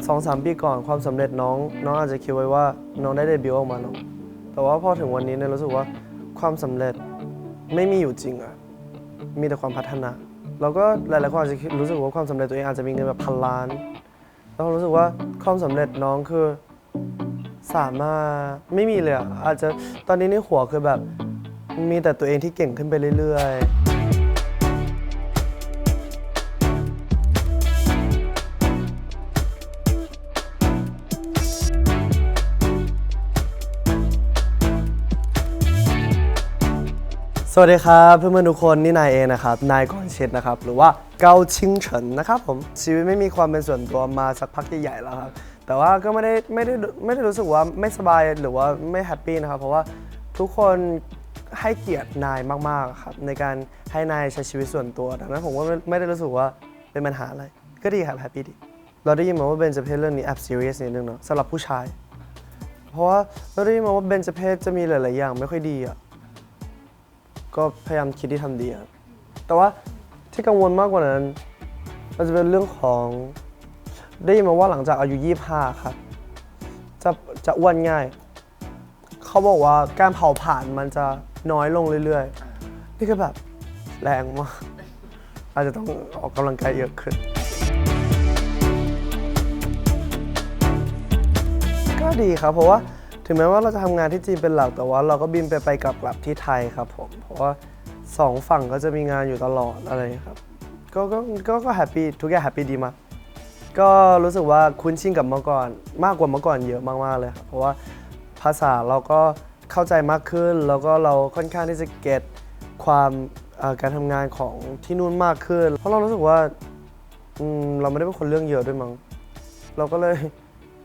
2-3 ปีก่อนความสำเร็จน้องอาจจะคิดไว้ว่าน้องได้เดบิวต์ออกมาเนาะแต่ว่าพอถึงวันนี้เนี่ยรู้สึกว่าความสำเร็จไม่มีอยู่จริงอะมีแต่ความพัฒนาแล้วก็หลายๆคนอาจจะรู้สึกว่าความสำเร็จตัวเองอาจจะมีเงินแบบ1,000,000,000แล้วรู้สึกว่าความสำเร็จน้องคือสามารถไม่มีเลยอะอาจจะตอนนี้ในหัวคือแบบมีแต่ตัวเองที่เก่งขึ้นไปเรื่อยๆสวัสดีครับเพื่อนๆทุกคนนี่นายเองนะครับนายกรเชษนะครับหรือว่าเกาชิงเฉินนะครับผมชีวิตไม่มีความเป็นส่วนตัวมาสักพักใหญ่ๆแล้วครับแต่ว่าก็ไม่ได้รู้สึกว่าไม่สบายหรือว่าไม่แฮปปี้นะครับเพราะว่าทุกคนให้เกียรตินายมากๆครับในการให้นายใช้ชีวิตส่วนตัวดังนั้นผมก็ไม่ได้รู้สึกว่าเป็นปัญหาอะไรก็ดีครับแฮปปี้ดีเราได้ยินมาว่าเบนจเพศเรื่องนี้แอบซีเรียสนิดนึงเนาะสำหรับผู้ชายเพราะว่าเราได้ยินมาว่าเบนจเพศจะมีหลายๆอย่างไม่ค่อยดีอะก็พยายามคิดที่ทำดีครับแต่ว่าที่กังวลมากกว่านั้นมันจะเป็นเรื่องของได้ยินมาว่าหลังจากอายุ25ครับจะอ้วนง่ายเขาบอกว่าการเผาผลาญมันจะน้อยลงเรื่อยๆนี่คือแบบแรงมากอาจจะต้องออกกำลังกายเยอะขึ้นก็ดีครับเพราะว่าถึงแม้ว่าเราจะทำงานที่จีนเป็นหลักแต่ว่าเราก็บินไปกลับที่ไทยครับผมเพราะว่า2ฝั่งก็จะมีงานอยู่ตลอดอะไรครับก็แฮปปี้ทุกอย่างแฮปปี้ดีมากก็รู้สึกว่าคุ้นชินกับเมื่อก่อนมากกว่าเมื่อก่อนเยอะมากๆเลยครับเพราะว่าภาษาเราก็เข้าใจมากขึ้นแล้วก็เราค่อนข้างที่จะเก็ตความการทำงานของที่นู่นมากขึ้นเพราะเรารู้สึกว่าเราไม่ได้เป็นคนเรื่องเยอะด้วยมั้งเราก็เลย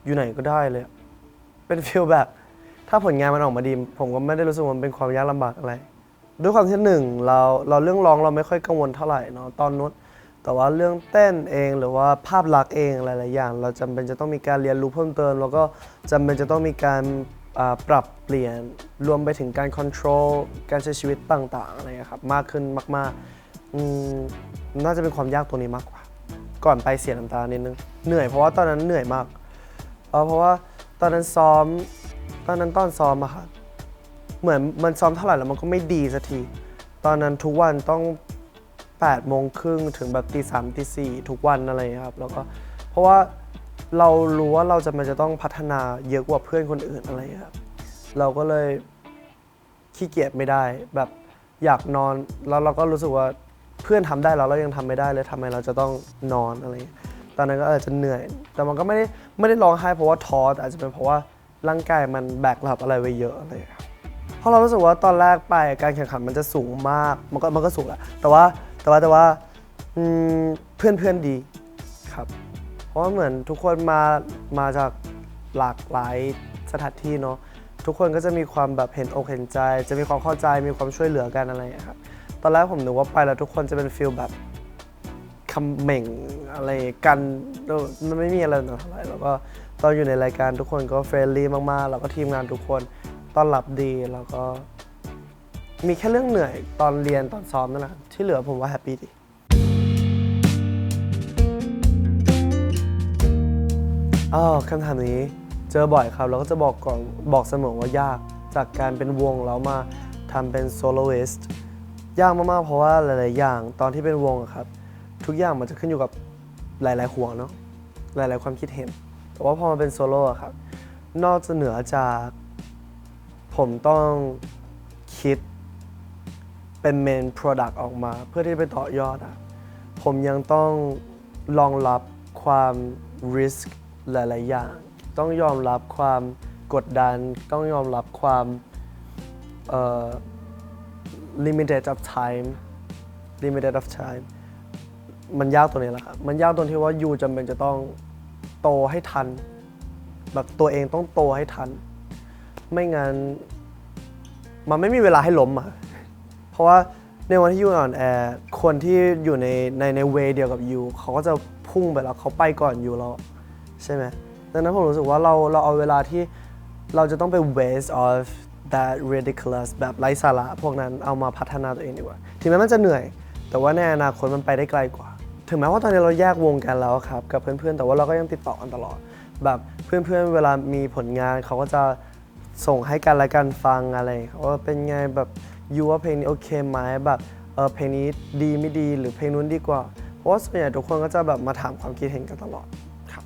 อยู่ไหนก็ได้เลยเป็นฟีลแบบถ้าผลงานมันออกมาดีผมก็ไม่ได้รู้สึกว่ามันเป็นความยากลำบากอะไรด้วยความที่หนึ่งเราเรื่องร้องเราไม่ค่อยกังวลเท่าไหร่เนาะตอนนู้นแต่ว่าเรื่องเต้นเองหรือว่าภาพลักษณ์เองหลายๆอย่างเราจำเป็นจะต้องมีการเรียนรู้เพิ่มเติมแล้วก็จำเป็นจะต้องมีการปรับเปลี่ยนรวมไปถึงการควบคุมการใช้ชีวิตต่างๆอะไรครับมากขึ้นมากๆน่าจะเป็นความยากตัวนี้มากกว่าก่อนไปเสียน้ำตานิดนึงเหนื่อยเพราะว่าตอนนั้นเหนื่อยมากเพราะว่าตอนนั้นซ้อมตอนซ้อมอะค่ะเหมือนมันซ้อมเท่าไหร่แล้วมันก็ไม่ดีสักทีตอนนั้นทุกวันต้อง8:30ถึงแบบ3:00 4:00ทุกวันอะไรครับแล้วก็เพราะว่าเรารู้ว่าเราจะต้องพัฒนาเยอะกว่าเพื่อนคนอื่นอะไรครับเราก็เลยขี้เกียจไม่ได้แบบอยากนอนแล้วเราก็รู้สึกว่าเพื่อนทำได้แล้วเรายังทำไม่ได้เลยทำไมเราจะต้องนอนอะไรตอนนั้นก็อาจจะเหนื่อยแต่มันก็ไม่ได้ร้องไห้เพราะว่าท้อแต่อาจจะเป็นเพราะว่าร่างกายมันแบกรับอะไรไว้เยอะอะไรครับเพราะเรารู้สึกว่าตอนแรกไปการแข่งขันมันจะสูงมากมันก็สูงแหละแต่ว่าเพื่อนดีครับเพราะว่าเหมือนทุกคนมาจากหลากหลายสถานที่เนาะทุกคนก็จะมีความแบบเห็นอกเห็นใจจะมีความเข้าใจมีความช่วยเหลือกันอะไรครับตอนแรกผมนึกว่าไปแล้วทุกคนจะเป็นฟีลแบบคำเหม่งอะไรกันมันไม่มีอะไรเท่าไหร่แล้วก็ตอนอยู่ในรายการทุกคนก็เฟรนลี่มากๆแล้วก็ทีมงานทุกคนต้อนรับดีแล้วก็มีแค่เรื่องเหนื่อยตอนเรียนตอนซ้อมนั่นแหละที่เหลือผมว่าแฮปปี้ดีคำถามนี้เจอบ่อยครับแล้วก็จะบอกเสมอว่ายากจากการเป็นวงแล้วมาทำเป็นโซโลอิสต์ยากมากๆเพราะว่าหลายๆอย่างตอนที่เป็นวงครับทุกอย่างมันจะขึ้นอยู่กับหลายๆหัวเนาะหลายๆความคิดเห็นแต่ว่าพอมาเป็นโซโล่ครับนอกจากเหนือจากผมต้องคิดเป็นเมนโปรดักต์ออกมาเพื่อที่จะไปต่อยอดผมยังต้องรองรับความ risk หลายๆอย่างต้องยอมรับความกดดันต้องยอมรับความlimited of time มันยากตัวนี้แหละครับมันยากตรงที่ว่ายูจำเป็นจะต้องโตให้ทันแบบตัวเองต้องโตให้ทันไม่งั้นมันไม่มีเวลาให้ล้มเพราะว่าในวันที่ยูอ่อนแอคนที่อยู่ในเวย์เดียวกับยูเขาก็จะพุ่งไปแล้วเขาไปก่อนยูแล้วใช่ไหมดังนั้นผมรู้สึกว่าเราเอาเวลาที่เราจะต้องไป waste of that ridiculous แบบไร้สาระพวกนั้นเอามาพัฒนาตัวเองดีกว่าถึงแม้มันจะเหนื่อยแต่ว่าในอนาคตมันไปได้ไกลกว่า ถึงแม้ว่าตอนนี้เราแยกวงกันแล้วครับกับเพื่อนๆแต่ว่าเราก็ยังติดต่อกันตลอดแบบเพื่อนๆเวลามีผลงานเขาก็จะส่งให้กันและกันฟังอะไรเขาว่าเป็นไงแบบยูว่าเพลงนี้โอเคไหมแบบเพลงนี้ดีไม่ดีหรือเพลงนู้นดีกว่าเพราะว่าส่วนใหญ่ทุกคนก็จะแบบมาถามความคิดเห็นกันตลอดครับ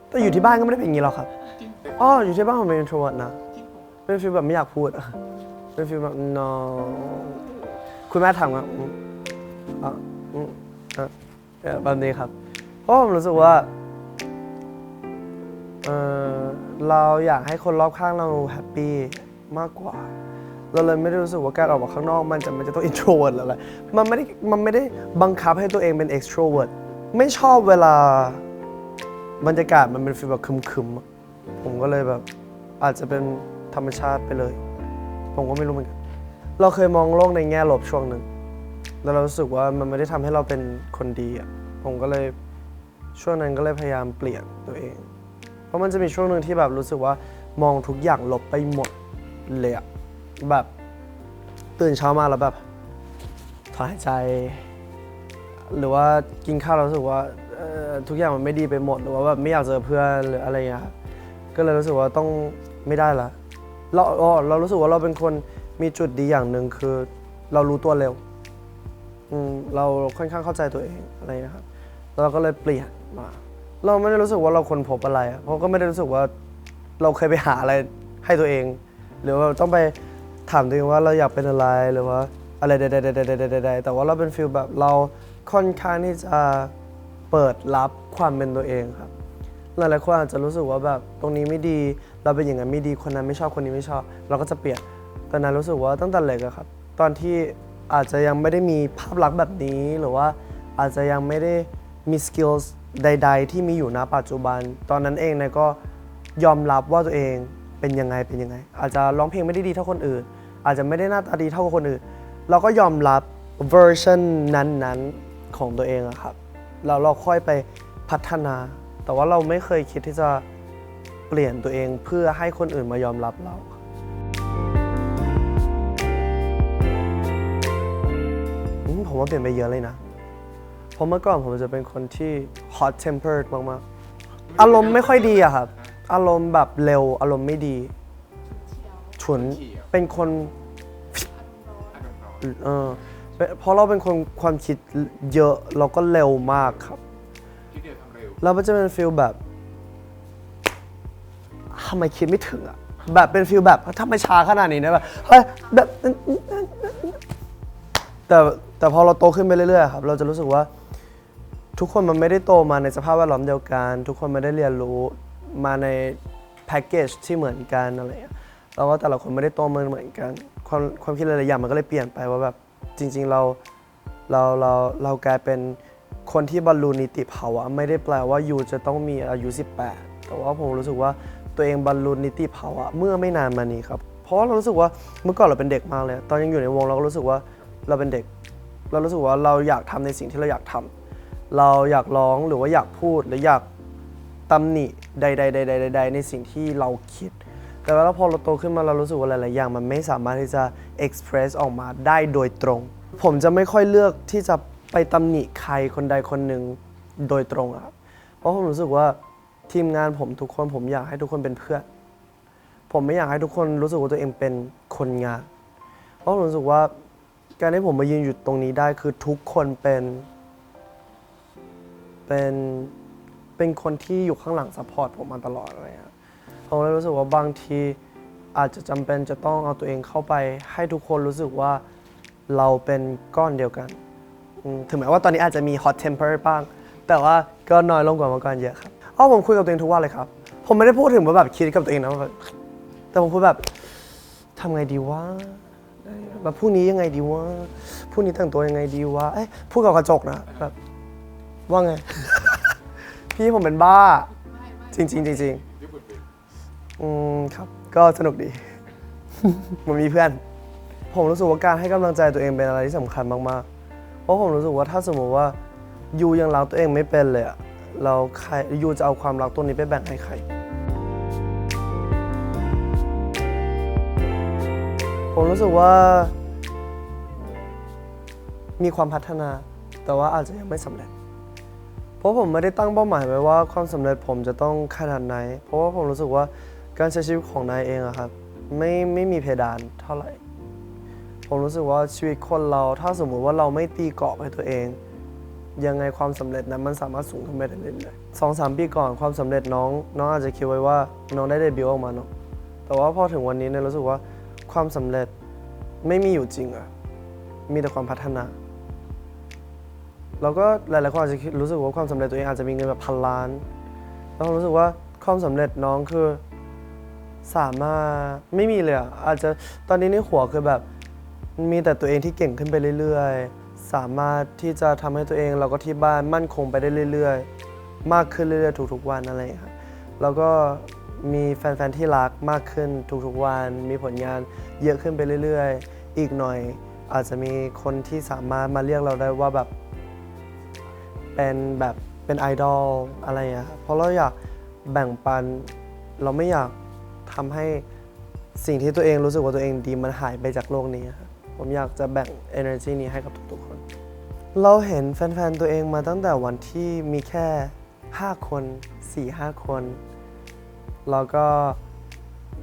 แต่อยู่ที่บ้านก็ไม่ได้เป็นอย่างนี้หรอกครับอ๋ออยู่ที่บ้านผมเป็น introvert นะเป็นฟีลแบบไม่อยากพูดเป็นฟีลแบบ no คุณแม่ถามว่าแบบนี้ครับเพราะผมรู้สึกว่าเราอยากให้คนรอบข้างเราแฮปปี้มากกว่าเราเลยไม่ได้รู้สึกว่าการออกมาข้างนอกมันจะต้อง introvert หรืออะไรมันไม่ได้บังคับให้ตัวเองเป็น extrovert ไม่ชอบเวลาบรรยากาศมันเป็นฟีลแบบคึมๆผมก็เลยแบบอาจจะเป็นธรรมชาติไปเลยผมก็ไม่รู้เหมือนกันเราเคยมองโลกในแง่ลบช่วงหนึ่งแล้วเรารู้สึกว่ามันไม่ได้ทำให้เราเป็นคนดีอ่ะผมก็เลยช่วงนั้นก็เลยพยายามเปลี่ยนตัวเองเพราะมันจะมีช่วงหนึ่งที่แบบรู้สึกว่ามองทุกอย่างลบไปหมดเลยอะแบบตื่นเช้ามาแล้วแบบถอนหายใจหรือว่ากินข้าวแล้วรู้สึกว่าทุกอย่างมันไม่ดีไปหมดหรือว่าแบบไม่อยากเจอเพื่อนหรืออะไรอย่างเงี้ยครับก็เลยรู้สึกว่าต้องไม่ได้ละเรารู้สึกว่าเราเป็นคนมีจุดดีอย่างหนึ่งคือเรารู้ตัวเร็วเราค่อนข้างเข้าใจตัวเองอะไรอย่างเงี้ยครับเราก็เลยเปลี่ยนมาเราไม่ได้รู้สึกว่าเราค้นพบอะไรเพราะก็ไม่ได้รู้สึกว่าเราเคยไปหาอะไรให้ตัวเองหรือว่าต้องไปถามตัวเองว่าเราอยากเป็นอะไรหรือว่าอะไรใดๆๆๆๆแต่ว่าเราเป็นฟีลแบบเราค่อนข้างที่จะเปิดรับความเป็นตัวเองครับหลายๆคนอาจจะรู้สึกว่าแบบตรงนี้ไม่ดีเราเป็นอย่างนั้นไม่ดีคนนั้นไม่ชอบคนนี้ไม่ชอบเราก็จะเปลี่ยนแต่นั้นรู้สึกว่าตั้งแต่เล็กอะครับตอนที่อาจจะยังไม่ได้มีภาพลักษณ์แบบนี้หรือว่าอาจจะยังไม่ได้มีสกิลส์ใดๆที่มีอยู่ณปัจจุบันตอนนั้นเองเนี่ยก็ยอมรับว่าตัวเองเป็นยังไงอาจจะร้องเพลงไม่ได้ดีเท่าคนอื่นอาจจะไม่ได้หน้าตาดีเท่าคนอื่นเราก็ยอมรับเวอร์ชันนั้นๆของตัวเองอะครับแล้วเราค่อยไปพัฒนาแต่ว่าเราไม่เคยคิดที่จะเปลี่ยนตัวเองเพื่อให้คนอื่นมายอมรับเราผมว่าเปลี่ยนไปเยอะเลยนะเพราะเมื่อก่อนผมจะเป็นคนที่ hot tempered มากๆอารมณ์ไม่ค่อยดีอะครับอารมณ์แบบเร็วอารมณ์ไม่ดีฉุนเป็นคนเพราะเราเป็นคนความคิดเยอะเราก็เร็วมากครับแล้วมันจะเป็นฟีลแบบทำไมคิดไม่ถึงอะแบบเป็นฟีลแบบทำไมช้าขนาดนี้นะแบบเฮ้ยแบบแต่พอเราโตขึ้นไปเรื่อยๆครับเราจะรู้สึกว่าทุกคนมันไม่ได้โตมาในสภาพแวดล้อมเดียวกันทุกคนไม่ได้เรียนรู้มาในแพ็กเกจที่เหมือนกันอะไรอย่างเงี้ยแล้วก็แต่ละคนไม่ได้โตมาเหมือนกันความคิดหลายๆอย่างมันก็เลยเปลี่ยนไปว่าแบบจริงๆเรากลายเป็นคนที่บรรลุนิติภาวะไม่ได้แปลว่ายูจะต้องมีอายุ18แต่ว่าผมรู้สึกว่าตัวเองบรรลุนิติภาวะเมื่อไม่นานมานี้ครับเพราะว่าเรารู้สึกว่าเมื่อก่อนเราเป็นเด็กมากเลยตอนยังอยู่ในวงเราก็รู้สึกว่าเราเป็นเด็กเรารู้สึกว่าเราอยากทำในสิ่งที่เราอยากทำเราอยากร้องหรือว่าอยากพูดหรืออยากตำหนิใดๆในสิ่งที่เราคิดแต่ว่าพอเราโตขึ้นมาเรารู้สึกว่าหลายๆอย่างมันไม่สามารถที่จะ express ออกมาได้โดยตรงผมจะไม่ค่อยเลือกที่จะไปตำหนิใครคนใดคนหนึ่งโดยตรงครับเพราะผมรู้สึกว่าทีมงานผมทุกคนผมอยากให้ทุกคนเป็นเพื่อนผมไม่อยากให้ทุกคนรู้สึกว่าตัวเองเป็นคนงานเพราะผมรู้สึกว่าการที่ผมมายืนอยู่ตรงนี้ได้คือทุกคนเป็นคนที่อยู่ข้างหลังซัพพอร์ตผมมาตลอดอะไรครับผมเลยรู้สึกว่าบางทีอาจจะจำเป็นจะต้องเอาตัวเองเข้าไปให้ทุกคนรู้สึกว่าเราเป็นก้อนเดียวกันถึงแม้ว่าตอนนี้อาจจะมี hot temper บ้างแต่ว่าก็น้อยลงกว่าเมื่อก่อนเยอะครับผมคุยกับตัวเองทุกวันเลยครับผมไม่ได้พูดถึงว่าแบบคิดกับตัวเองนะแต่ผมพูดแบบทำไงดีวะแบบพรุ่งนี้ยังไงดีวะพรุ่งนี้แต่งตัวยังไงดีวะพูดกับกระจกนะแบบว่าไง พี่ผมเป็นบ้าจริงครับก็สนุกดี มันมีเพื่อนผมรู้สึกว่าการให้กำลังใจตัวเองเป็นอะไรที่สำคัญมากๆเพราะผมรู้สึกว่าถ้าสมมติว่ายูยังรักตัวเองไม่เป็นเลยอะเราใครยูจะเอาความรักตัวนี้ไปแบ่งให้ใครผมรู้สึกว่า มีความพัฒนา แต่ว่าอาจจะยังไม่สำเร็จ เพราะผมไม่ได้ตั้งเป้าหมายไว้ว่าความสำเร็จผมจะต้องขนาดไหน เพราะว่าผมรู้สึกว่าการใช้ชีวิตของนายเองอะครับไม่มีเพดานเท่าไหร่ ผมรู้สึกว่าชีวิตคนเราถ้าสมมุติว่าเราไม่ตีกรอบให้ตัวเอง ยังไงความสำเร็จนั้นมันสามารถสูงขึ้นไปได้เรื่อยๆ2-3 ปีก่อนความสำเร็จน้องอาจจะคิดไว้ว่าน้องได้เดบิวต์ออกมาเนาะแต่ว่าพอถึงวันนี้เนี่ยรู้สึกว่าความสำเร็จไม่มีอยู่จริงอะมีแต่ความพัฒนาแล้วก็หลายๆคนอาจจะรู้สึกว่าความสำเร็จตัวเองอาจจะมีเงินแบบพันล้านแล้วผมรู้สึกว่าความสำเร็จน้องคือสามารถไม่มีเลยอะอาจจะตอนนี้ในหัวคือแบบมีแต่ตัวเองที่เก่งขึ้นไปเรื่อยๆสามารถที่จะทำให้ตัวเองแล้วก็ที่บ้านมั่นคงไปได้เรื่อยๆมากขึ้นเรื่อยๆทุกๆวันอะไรอย่างเงี้ยครับแล้วก็มีแฟนๆที่รักมากขึ้นทุกๆวันมีผลงานเยอะขึ้นไปเรื่อยๆอีกหน่อยอาจจะมีคนที่สามารถมาเรียกเราได้ว่าแบบเป็นไอดอลอะไรอย่างเงี้ยครับเพราะเราอยากแบ่งปันเราไม่อยากทำให้สิ่งที่ตัวเองรู้สึกว่าตัวเองดีมันหายไปจากโลกนี้ครับผมอยากจะแบ่ง energy นี้ให้กับทุกๆคน เราเห็นแฟนๆตัวเองมาตั้งแต่วันที่มีแค่ 5 คน 4-5 คน แล้วก็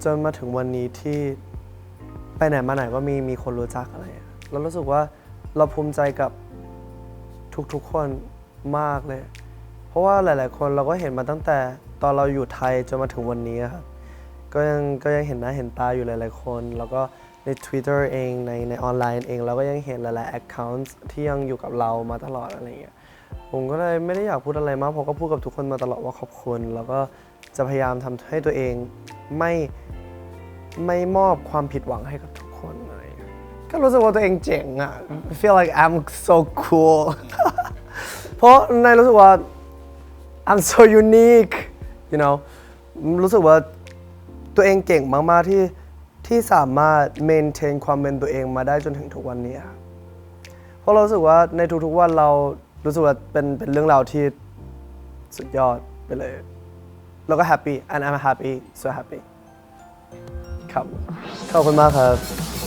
จนมาถึงวันนี้ที่ไปไหนมาไหนก็มีคนรู้จักอะไรเรารู้สึกว่าเราภูมิใจกับทุกๆคนมากเลย เพราะว่าหลายๆคนเราก็เห็นมาตั้งแต่ตอนเราอยู่ไทยจนมาถึงวันนี้ครับก็ยังเห็นหน้าเห็นตาอยู่หลายๆคนแล้วก็ใน Twitter เองในออนไลน์เองเราก็ยังเห็นหลายๆ account ที่ยังอยู่กับเรามาตลอดอะไรเงี้ยผมก็เลยไม่ได้อยากพูดอะไรมากผมก็พูดกับทุกคนมาตลอดว่าขอบคุณแล้วก็จะพยายามทำให้ตัวเองไม่มอบความผิดหวังให้กับทุกคนอะไรเงี้ยก็รู้สึกว่าตัวเองเจ๋งอะ I feel like I'm so cool เพราะในรู้สึกว่า I'm so unique you know รู้สึกว่าตัวเองเก่งมากๆที่สามารถ maintain ความเป็นตัวเองมาได้จนถึงทุกวันนี้ครับเพราะเรารู้สึกว่าในทุกๆวันเรารู้สึกว่าเป็นเรื่องราวที่สุดยอดไปเลยแล้วก็ happy and I'm happy so happy ครับขอบคุณมากครับ